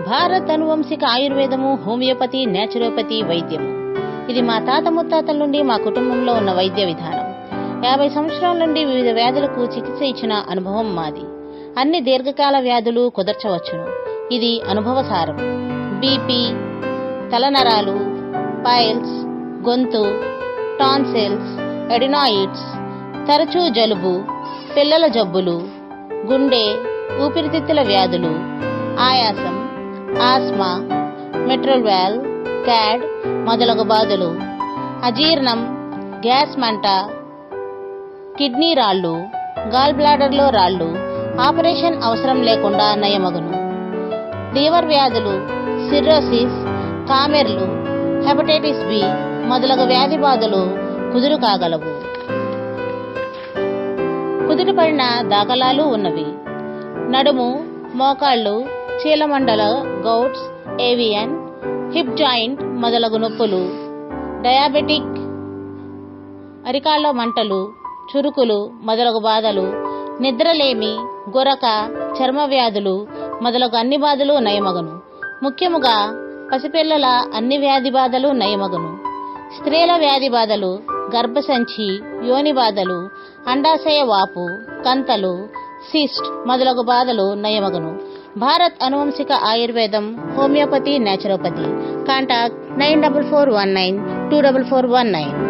భారత్ అనువంశిక ఆయుర్వేదము, homeopathy, naturopathy వైద్యము. ఇది మా తాత ముత్తాతల నుండి మా కుటుంబంలో ఉన్న వైద్య విధానం. 50 సంవత్సరాల నుండి వివిధ వ్యాధులకు చికిత్స ఇచ్చిన అనుభవం మాది. అన్ని దీర్ఘకాల వ్యాధులు కుదర్చవచ్చును. ఇది అనుభవసారం. బీపీ, తలనరాలు, పైల్స్, గొంతు, టాన్సిల్స్, ఎడినాయిడ్స్, తరచూ జలుబు, పిల్లల జబ్బులు, గుండె, ఊపిరితిత్తుల వ్యాధులు, ఆయాసం, ఆస్మా, మిట్రల్ వాల్వ్, క్యాడ్ మొదలగు బాధలు, అజీర్ణం, గ్యాస్ మంట, కిడ్నీ రాళ్లు, గాల్ బ్లాడర్లో రాళ్లు ఆపరేషన్ అవసరం లేకుండా నయమగును. లివర్ వ్యాధులు, సిర్రోసిస్, కామెర్లు, హెపటైటిస్ బి మొదలగు వ్యాధి బాధలు కుదురు కాగలవు. కుదుటపడిన దాఖలాలు ఉన్నవి. నడుము, మోకాళ్లు, చీలమండల, గౌట్స్, ఏవియన్, హిప్ జాయింట్ మొదలగు నొప్పులు, డయాబెటిక్, అరికాళ్ల మంటలు, చురుకులు మొదలగు బాధలు, నిద్రలేమి, గురక, చర్మ వ్యాధులు మొదలగు అన్ని బాధలు నయమగును. ముఖ్యముగా పసిపిల్లల అన్ని వ్యాధి బాధలు నయమగును. స్త్రీల వ్యాధి బాధలు, గర్భసంచి, యోని బాధలు, అండాశయ వాపు, కంతలు, సిస్ట్ మొదలగు బాధలు నయమగును. భారత్ అనువంశిక ఆయుర్వేదం, హోమియోపతి, నేచురోపతి. కాంటాక్ట్ 9441924419.